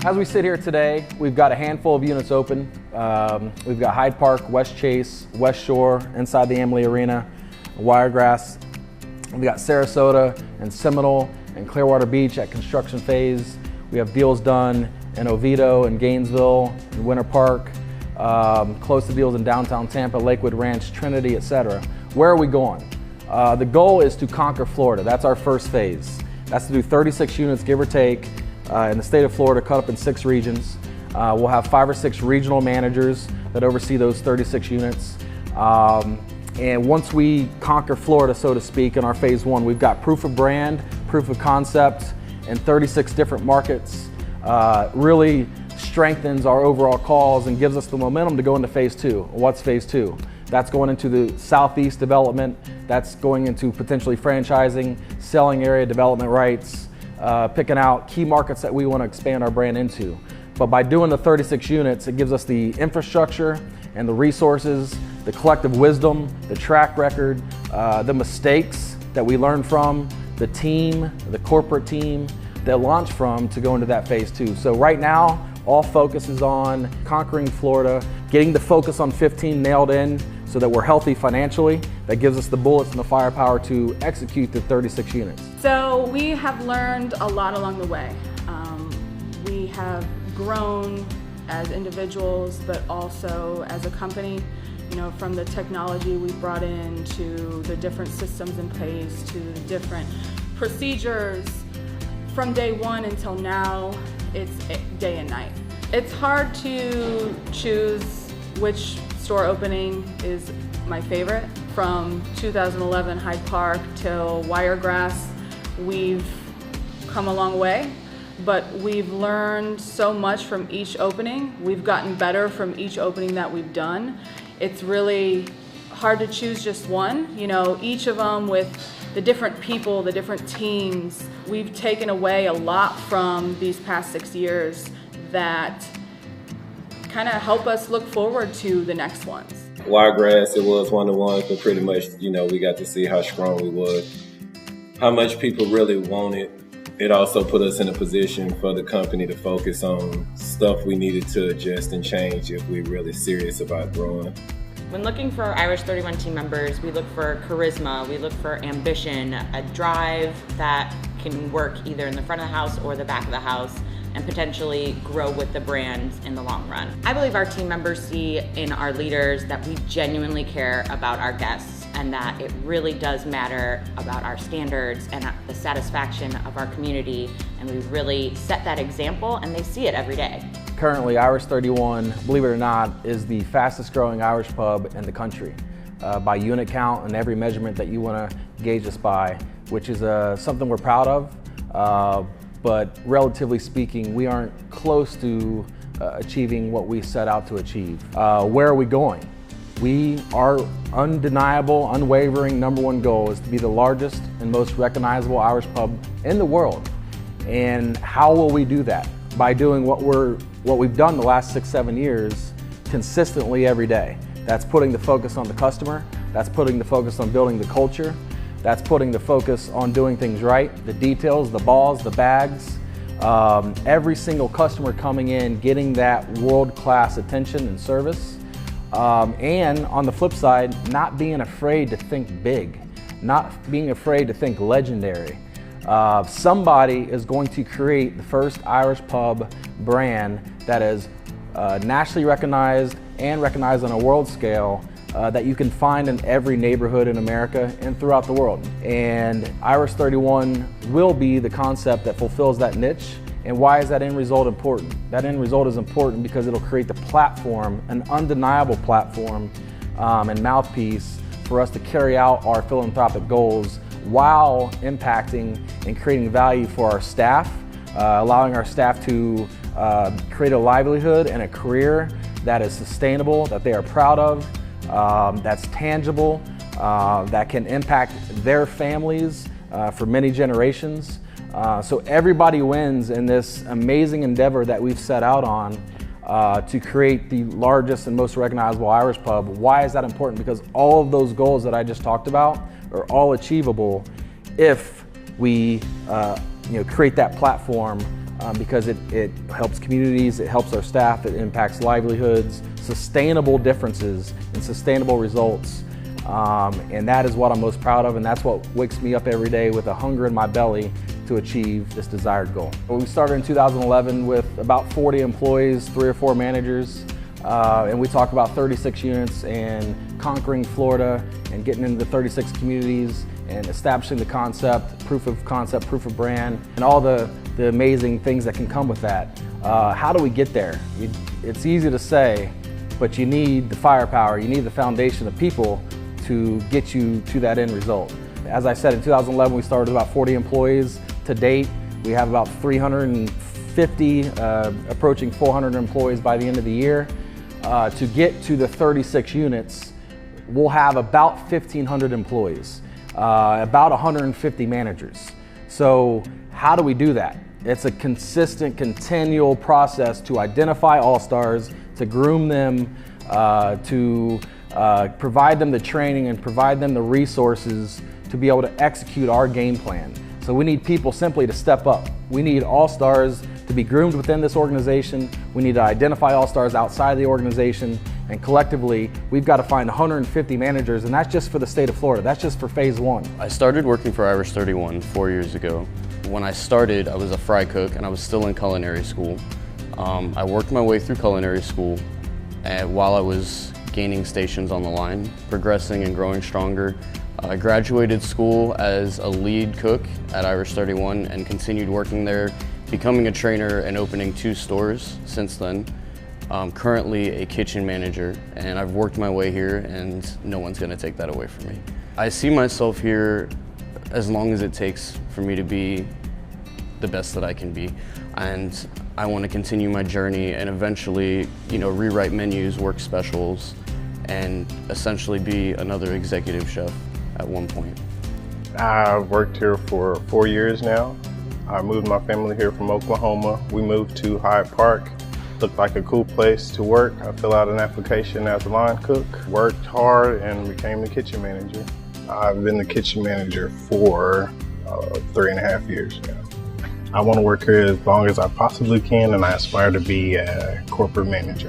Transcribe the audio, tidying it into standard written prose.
As we sit here today, we've got a handful of units open. We've got Hyde Park, West Chase, West Shore, inside the Amalie Arena, Wiregrass. We've got Sarasota and Seminole and Clearwater Beach at construction phase. We have deals done in Oviedo and Gainesville and Winter Park, close to deals in downtown Tampa, Lakewood Ranch, Trinity, etc. Where are we going? The goal is to conquer Florida. That's our first phase. That's to do 36 units, give or take, in the state of Florida, cut up in 6 regions. We'll have 5 or 6 regional managers that oversee those 36 units. And once we conquer Florida, so to speak, in our phase 1, we've got proof of brand, proof of concept in 36 different markets. Really strengthens our overall cause and gives us the momentum to go into phase 2. What's phase 2? That's going into the Southeast development. That's going into potentially franchising, selling area development rights, picking out key markets that we want to expand our brand into. But by doing the 36 units, it gives us the infrastructure and the resources, the collective wisdom, the track record, the mistakes that we learn from, the team, the corporate team that launch from to go into that phase 2. So right now, all focus is on conquering Florida, getting the focus on 15 nailed in so that we're healthy financially. That gives us the bullets and the firepower to execute the 36 units. So we have learned a lot along the way. We have grown as individuals, but also as a company. You know, from the technology we brought in to the different systems in place to the different procedures. From day 1 until now, it's day and night. It's hard to choose which store opening is my favorite. From 2011 Hyde Park till Wiregrass, we've come a long way, but we've learned so much from each opening. We've gotten better from each opening that we've done. It's really hard to choose just one. You know, each of them with the different people, the different teams. We've taken away a lot from these past 6 years that kind of help us look forward to the next ones. Wiregrass, it was one of the ones, but pretty much, you know, we got to see how strong we was, how much people really wanted. It also put us in a position for the company to focus on stuff we needed to adjust and change if we're really serious about growing. When looking for Irish 31 team members, we look for charisma, we look for ambition, a drive that can work either in the front of the house or the back of the house and potentially grow with the brand in the long run. I believe our team members see in our leaders that we genuinely care about our guests and that it really does matter about our standards and the satisfaction of our community, and we really set that example and they see it every day. Currently, Irish 31, believe it or not, is the fastest growing Irish pub in the country by unit count and every measurement that you want to gauge us by, which is something we're proud of, but relatively speaking, we aren't close to achieving what we set out to achieve. Where are we going? Our undeniable, unwavering #1 goal is to be the largest and most recognizable Irish pub in the world. And how will we do that? By doing what we've done the last 6-7 years consistently every day. That's putting the focus on the customer, that's putting the focus on building the culture, that's putting the focus on doing things right, the details, the balls, the bags, every single customer coming in, getting that world-class attention and service. And on the flip side, not being afraid to think big, not being afraid to think legendary. Somebody is going to create the first Irish pub brand that is nationally recognized and recognized on a world scale that you can find in every neighborhood in America and throughout the world. And Irish 31 will be the concept that fulfills that niche. And why is that end result important? That end result is important because it'll create the platform, an undeniable platform and mouthpiece for us to carry out our philanthropic goals while impacting and creating value for our staff, allowing our staff to create a livelihood and a career that is sustainable, that they are proud of, that's tangible, that can impact their families for many generations. So everybody wins in this amazing endeavor that we've set out on to create the largest and most recognizable Irish pub. Why is that important? Because all of those goals that I just talked about are all achievable if we create that platform because it helps communities, it helps our staff, it impacts livelihoods, sustainable differences and sustainable results. And that is what I'm most proud of, and that's what wakes me up every day with a hunger in my belly to achieve this desired goal. We started in 2011 with about 40 employees, 3 or 4 managers, and we talk about 36 units and conquering Florida and getting into 36 communities and establishing the concept, proof of brand, and all the amazing things that can come with that. How do we get there? It's easy to say, but you need the firepower, you need the foundation of people to get you to that end result. As I said, in 2011 we started about 40 employees. To date, we have about 350, approaching 400 employees by the end of the year. To get to the 36 units, we'll have about 1,500 employees, about 150 managers. So how do we do that? It's a consistent, continual process to identify all-stars, to groom them, to provide them the training and provide them the resources to be able to execute our game plan. So we need people simply to step up. We need all-stars to be groomed within this organization. We need to identify all-stars outside the organization, and collectively we've got to find 150 managers, and that's just for the state of Florida. That's just for phase 1. I started working for Irish 31 4 years ago. When I started, I was a fry cook and I was still in culinary school. I worked my way through culinary school while I was gaining stations on the line, progressing and growing stronger. I graduated school as a lead cook at Irish 31 and continued working there, becoming a trainer and opening 2 stores since then. I'm currently a kitchen manager, and I've worked my way here, and no one's gonna take that away from me. I see myself here as long as it takes for me to be the best that I can be. And I want to continue my journey and eventually, rewrite menus, work specials, and essentially be another executive chef at one point. I've worked here for 4 years now. I moved my family here from Oklahoma. We moved to Hyde Park. Looked like a cool place to work. I filled out an application as a line cook, worked hard, and became the kitchen manager. I've been the kitchen manager for 3.5 years now. I want to work here as long as I possibly can, and I aspire to be a corporate manager.